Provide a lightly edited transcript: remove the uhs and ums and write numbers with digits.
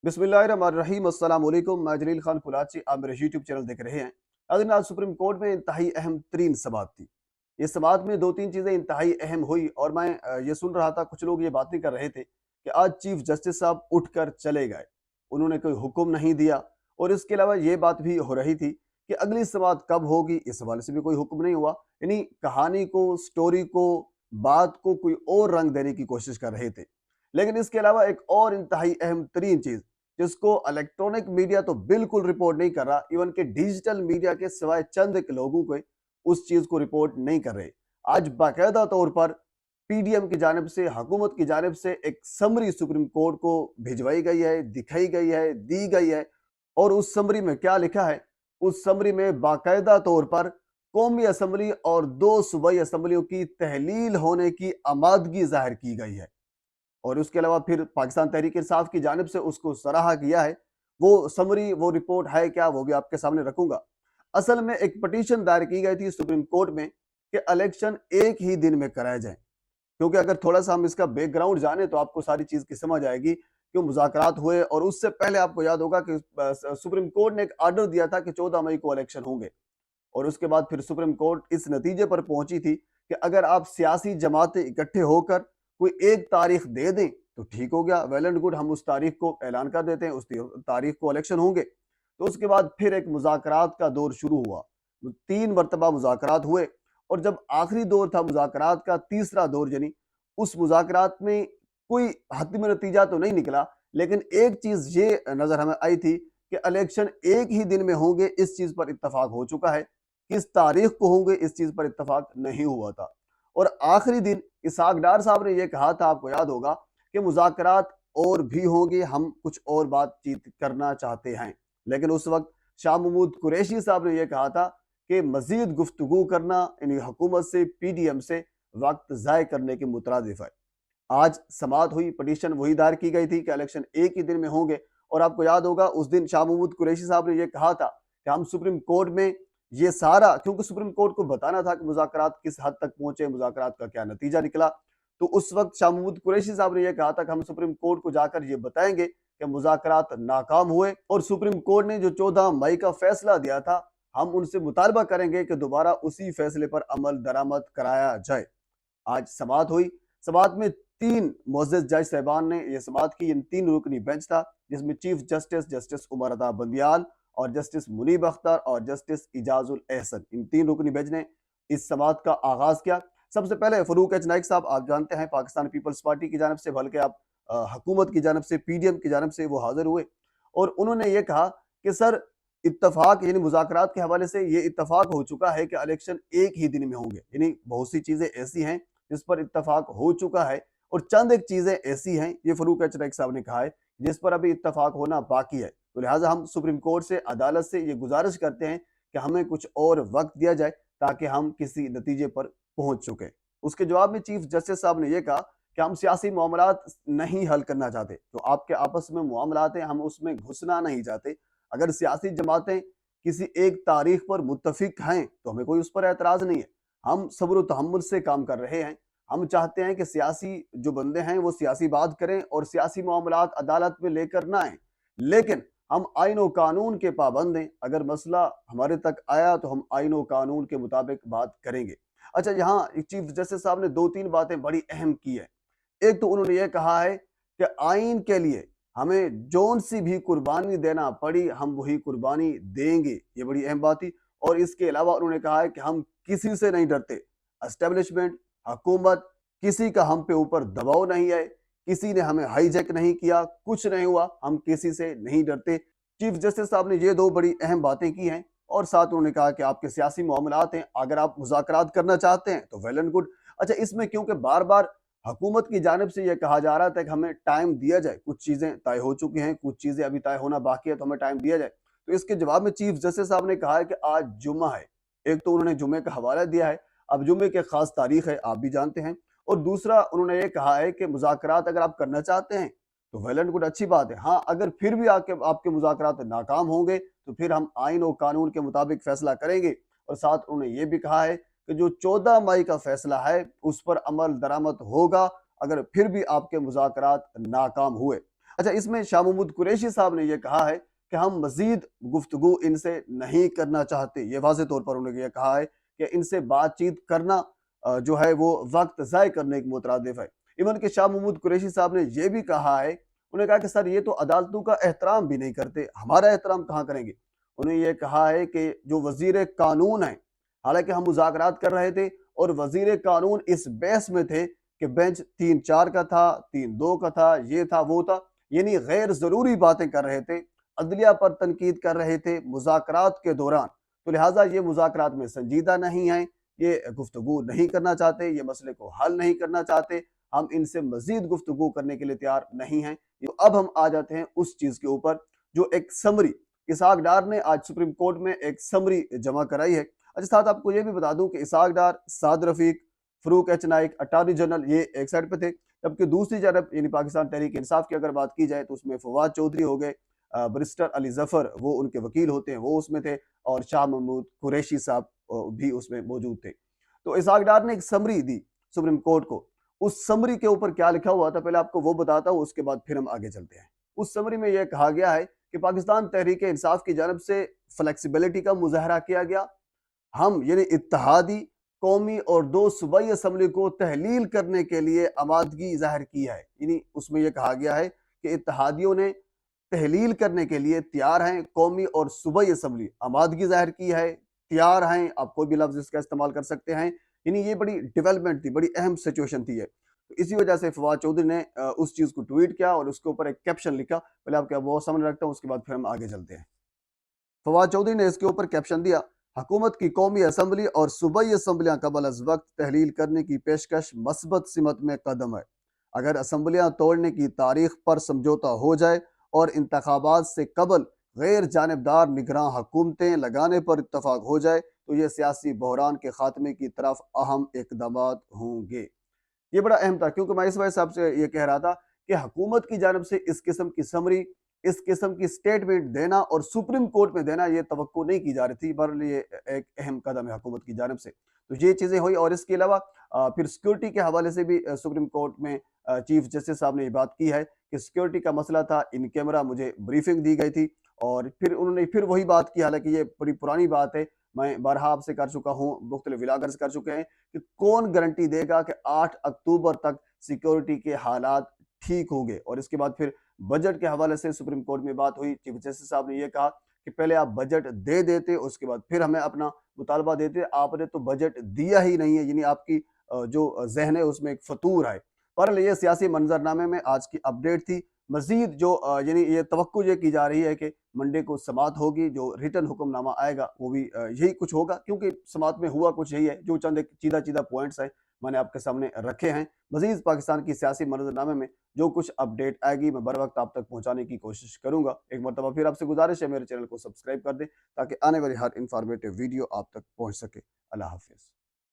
बिस्मिल्लाहिर्रहमानिर्रहीम अस्सलाम वालेकुम। मैं जलील खान कुलाची, आप मेरे यूट्यूब चैनल देख रहे हैं। अगर आज सुप्रीम कोर्ट में इंतहाई अहम तरीन समाअत थी। इस समाअत में दो तीन चीज़ें इंतहाई अहम हुई और मैं ये सुन रहा था, कुछ लोग ये बातें कर रहे थे कि आज चीफ जस्टिस साहब उठकर चले गए, उन्होंने कोई हुक्म नहीं दिया। और इसके अलावा ये बात भी हो रही थी कि अगली समाअत कब होगी, इस हवाले से भी कोई हुक्म नहीं हुआ। यानी कहानी को, स्टोरी को, बात को कोई और रंग देने की कोशिश कर रहे थे। लेकिन इसके अलावा एक और इंतहाई अहम तरीन चीज़, जिसको इलेक्ट्रॉनिक मीडिया तो बिल्कुल रिपोर्ट नहीं कर रहा, इवन के डिजिटल मीडिया के सिवाय चंद एक लोगों को उस चीज को रिपोर्ट नहीं कर रहे। आज बाकायदा तौर पर पीडीएम की जानिब से, हुकूमत की जानिब से एक समरी सुप्रीम कोर्ट को भिजवाई गई है, दिखाई गई है, दी गई है। और उस समरी में क्या लिखा है? उस समरी में बाकायदा तौर पर कौमी असम्बली और दो सूबाई असम्बलियों की तहलील होने की आमादगी जाहिर की गई है। और उसके अलावा फिर पाकिस्तान तहरीक इंसाफ की जानिब से उसको सराहा किया है। वो समरी, वो रिपोर्ट है क्या, वो भी आपके सामने रखूंगा। असल में एक पटिशन दायर की गई थी सुप्रीम कोर्ट में कि इलेक्शन एक ही दिन में कराए जाएं। क्योंकि अगर थोड़ा सा हम इसका बैकग्राउंड जाने तो आपको सारी चीज की समझ आएगी कि मुज़ाकरात हुए। और उससे पहले आपको याद होगा कि सुप्रीम कोर्ट ने एक आर्डर दिया था कि 14 मई को इलेक्शन होंगे। और उसके बाद फिर सुप्रीम कोर्ट इस नतीजे पर पहुंची थी कि अगर आप सियासी जमातें इकट्ठे होकर कोई एक तारीख दे दें तो ठीक हो गया, वेल एंड गुड, हम उस तारीख को ऐलान कर देते हैं, उस तारीख को इलेक्शन होंगे। तो उसके बाद फिर एक मुज़ाकरात का दौर शुरू हुआ। 3 मरतबा मुज़ाकरात हुए। और जब आखिरी दौर था मुज़ाकरात का, तीसरा दौर, यानी उस मुज़ाकरात में कोई हतमी नतीजा तो नहीं निकला, लेकिन एक चीज ये नजर हमें आई थी कि इलेक्शन एक ही दिन में होंगे। इस चीज पर इत्तफाक हो चुका है। किस तारीख को होंगे, इस चीज पर इत्तफाक नहीं हुआ था। और आखिरी दिन इसहाक डार साहब ने यह कहा था, आपको याद होगा, कि मुज़ाकरात और भी होंगे, हम कुछ और बातचीत करना चाहते हैं। लेकिन उस वक्त शाह महमूद कुरैशी साहब ने यह कहा था कि मजीद गुफ्तगू करना यानी हुकूमत से, पीडीएम से, वक्त ज़ाय करने के मुतरादिफ है। आज समाअत हुई, पटिशन वही दायर की गई थी कि इलेक्शन एक ही दिन में होंगे। और आपको याद होगा उस दिन शाह महमूद कुरैशी साहब ने यह कहा था कि हम सुप्रीम कोर्ट में ये सारा, क्योंकि सुप्रीम कोर्ट को बताना था कि मुज़ाकरात किस हद तक पहुंचे, मुज़ाकरात का क्या नतीजा निकला। तो उस वक्त शाह महमूद कुरैशी साहब ने यह कहा था कि हम सुप्रीम कोर्ट को जाकर ये बताएंगे कि मुज़ाकरात नाकाम हुए और सुप्रीम कोर्ट ने जो 14 मई का फैसला दिया था, हम उनसे मुतालबा करेंगे कि दोबारा उसी फैसले पर अमल दरामद कराया जाए। आज समाअत हुई। समाअत में 3 मुअज़्ज़ज़ जज साहबान ने यह समाअत की। इन 3 रुकनी बेंच था, जिसमें chief justice justice Umar Ata Bandial और जस्टिस मुनीब अख्तर और जस्टिस इजाजुल एहसन, इन 3 रुकनी बेंच ने इस समाअत का आगाज किया। सबसे पहले फरूक एच नाइक साहब, आप जानते हैं पाकिस्तान पीपल्स पार्टी की जानब से, बल्कि आप हुकूमत की जानब से, पीडीएम की जानब से वो हाजिर हुए। और उन्होंने ये कहा कि सर, इत्तफाक यानी मुज़ाकरात के हवाले से ये इत्तफाक हो चुका है कि इलेक्शन एक ही दिन में होंगे। यानी बहुत सी चीजें ऐसी हैं जिस पर इत्तफाक हो चुका है, और चंद एक चीजें ऐसी हैं, ये फरूक एच नाइक साहब ने कहा है, जिस पर अभी इत्तफाक होना बाकी है। तो लिहाजा हम सुप्रीम कोर्ट से, अदालत से ये गुजारिश करते हैं कि हमें कुछ और वक्त दिया जाए ताकि हम किसी नतीजे पर पहुंच चुके। उसके जवाब में चीफ जस्टिस साहब ने यह कहा कि हम सियासी मामलात नहीं हल करना चाहते, तो आपके आपस में मामलात हैं, हम उसमें घुसना नहीं चाहते। अगर सियासी जमातें किसी एक तारीख पर मुत्तफिक हैं तो हमें कोई उस पर एतराज नहीं है। हम सब्र तहम्मुल से काम कर रहे हैं। हम चाहते हैं कि सियासी जो बंदे हैं वो सियासी बात करें और सियासी मामलात अदालत में लेकर ना आए। लेकिन हम आइन और कानून के पाबंद हैं। अगर मसला हमारे तक आया तो हम आइन और कानून के मुताबिक बात करेंगे। अच्छा, यहाँ चीफ जस्टिस साहब ने 2-3 बातें बड़ी अहम की है। एक तो उन्होंने ये कहा है कि आइन के लिए हमें जौन सी भी कुर्बानी देना पड़ी, हम वही कुर्बानी देंगे। ये बड़ी अहम बात थी। और इसके अलावा उन्होंने कहा है कि हम किसी से नहीं डरते। एस्टेब्लिशमेंट, हुकूमत, किसी का हम पे ऊपर दबाव नहीं है, किसी ने हमें हाईजैक नहीं किया, कुछ नहीं हुआ, हम किसी से नहीं डरते। चीफ जस्टिस साहब ने ये 2 बड़ी अहम बातें की हैं। और साथ उन्होंने कहा कि आपके सियासी मामलात हैं, अगर आप मुज़ाकरात करना चाहते हैं तो वेल एंड गुड। अच्छा, इसमें क्योंकि बार बार हुकूमत की जानिब से यह कहा जा रहा था कि हमें टाइम दिया जाए, कुछ चीज़ें तय हो चुकी हैं, कुछ चीज़ें अभी तय होना बाकी है, तो हमें टाइम दिया जाए। तो इसके जवाब में चीफ जस्टिस साहब ने कहा है कि आज जुम्मा है। एक तो उन्होंने जुम्मे का हवाला दिया है। अब जुम्मे की खास तारीख है, आप भी जानते हैं। और दूसरा उन्होंने ये कहा है कि मुज़ाकरात अगर आप करना चाहते हैं तो वेल एंड गुड, अच्छी बात है। हाँ, अगर फिर भी आपके मुज़ाकरात नाकाम होंगे तो फिर हम आइन और कानून के मुताबिक फैसला करेंगे। और साथ उन्होंने ये भी कहा है कि जो 14 मई का फैसला है उस पर अमल दरामद होगा अगर फिर भी आपके मुज़ाकरात नाकाम हुए। अच्छा, इसमें शाह महमूद कुरैशी साहब ने ये कहा है कि हम मज़ीद गुफ्तगू इनसे नहीं करना चाहते। ये वाज़ेह तौर पर उन्होंने ये कहा है कि इनसे बातचीत करना जो है वो वक़्त ज़ाय करने के मुतरादिफ़ है। इवन कि शाह महमूद कुरैशी साहब ने ये भी कहा है, उन्होंने कहा कि सर ये तो अदालतों का एहतराम भी नहीं करते, हमारा एहतराम कहाँ करेंगे? उन्होंने ये कहा है कि जो वज़ीर कानून हैं, हालाँकि हम मुज़ाकरात कर रहे थे और वज़ीर कानून इस बहस में थे कि बेंच 3-4 का था, 3-2 का था, ये था, वो था, यानी गैर ज़रूरी बातें कर रहे थे, अदलिया पर तनकीद कर रहे थे मुज़ाकरात के दौरान। तो लिहाज़ा ये मुज़ाकरात में संजीदा नहीं हैं, ये गुफ्तगू नहीं करना चाहते, ये मसले को हल नहीं करना चाहते, हम इनसे मज़ीद गुफ्तगू करने के लिए तैयार नहीं हैं। तो अब हम आ जाते हैं उस चीज़ के ऊपर जो एक समरी इसहाक डार ने आज सुप्रीम कोर्ट में एक समरी जमा कराई है। अच्छा, साथ आपको ये भी बता दूं कि Ishaq Dar, Saad Rafique, Farooq H Naek, attorney general ये एक साइड पे थे, जबकि दूसरी तरफ यानी पाकिस्तान तहरीक इंसाफ की अगर बात की जाए तो उसमें फवाद चौधरी हो गए, बैरिस्टर अली जफर वो उनके वकील होते हैं वो उसमें थे, और शाह महमूद कुरैशी साहब भी उसमें मौजूद थे। तो इसहाक डार ने एक समरी दी सुप्रीम कोर्ट को। उस समरी के ऊपर क्या लिखा हुआ था पहले आपको वो बताता हूँ, उसके बाद फिर हम आगे चलते हैं। उस समरी में यह कहा गया है कि पाकिस्तान तहरीक इंसाफ की जानब से फ्लेक्सिबिलिटी का मुजाहरा किया गया। हम यानी इत्तेहादी, कौमी और दो सूबाई असम्बली को तहलील करने के लिए आमादगी जाहिर की है। यानी उसमें यह कहा गया है कि इत्तेहादियों ने तहलील करने के लिए तैयार हैं, कौमी और सूबाई असम्बली आमादगी जाहिर की है, तैयार हैं, आप कोई भी लफ्ज़ इसका इस्तेमाल कर सकते हैं। यानी ये बड़ी डेवलपमेंट थी, बड़ी अहम सिचुएशन थी ये। तो इसी वजह से फवाद चौधरी ने उस चीज़ को ट्वीट किया और उसके ऊपर एक कैप्शन लिखा। पहले आपको वो सामने रखता हूँ, उसके बाद फिर हम आगे चलते हैं। फवाद चौधरी ने इसके ऊपर कैप्शन दिया, हुकूमत की कौमी असम्बली और सूबाई असम्बलियाँ कबल अज वक्त तहलील करने की पेशकश मस्बत सिमत में कदम है। अगर असम्बलियाँ तोड़ने की तारीख पर समझौता हो जाए और इंतखाबात से कबल गैर जानबदार निगरान हुकूमतें लगाने पर इत्तफाक हो जाए तो ये सियासी बहरान के खात्मे की तरफ अहम इकदाम होंगे। ये बड़ा अहम था क्योंकि मैं इस वजह से आपसे ये कह रहा था कि हुकूमत की जानब से इस किस्म की समरी, इस किस्म की स्टेटमेंट देना और सुप्रीम कोर्ट में देना ये तवक्को नहीं की जा रही थी, बहरहाल ये एक अहम कदम है हुकूमत की जानब से। तो ये चीज़ें हुई और इसके अलावा फिर सिक्योरिटी के हवाले से भी सुप्रीम कोर्ट में चीफ जस्टिस साहब ने ये बात की है कि सिक्योरिटी का मसला था, इन कैमरा मुझे ब्रीफिंग दी गई थी और फिर उन्होंने फिर वही बात की, हालांकि ये बड़ी पुरानी बात है, मैं बारहा आपसे कर चुका हूँ, मुख्तलिफ इलाकर से कर चुके हैं कि कौन गारंटी देगा कि 8 अक्टूबर तक सिक्योरिटी के हालात ठीक होंगे। और इसके बाद फिर बजट के हवाले से सुप्रीम कोर्ट में बात हुई, चीफ जस्टिस साहब ने यह कहा कि पहले आप बजट दे देते, उसके बाद फिर हमें अपना मुतालबा देते, आपने तो बजट दिया ही नहीं है, यानी आपकी जो जहन है उसमें एक फतूर है। पर ये सियासी मंजरनामे में आज की अपडेट थी। मजीद जो यानी ये तवक्को ये की जा रही है कि मंडे को समात होगी, जो रिटर्न हुक्मनामा आएगा वो भी यही कुछ होगा, क्योंकि समात में हुआ कुछ यही है, जो चंद एक चीदा चीदा पॉइंट्स है मैंने आपके सामने रखे हैं। मजीद पाकिस्तान की सियासी मंजरनामे में जो कुछ अपडेट आएगी मैं बर वक्त आप तक पहुंचाने की कोशिश करूंगा। एक मरतबा फिर आपसे गुजारिश है मेरे चैनल को सब्सक्राइब कर दें ताकि आने वाली हर इंफॉर्मेटिव वीडियो आप तक पहुंच सके। अल्लाह हाफिज़।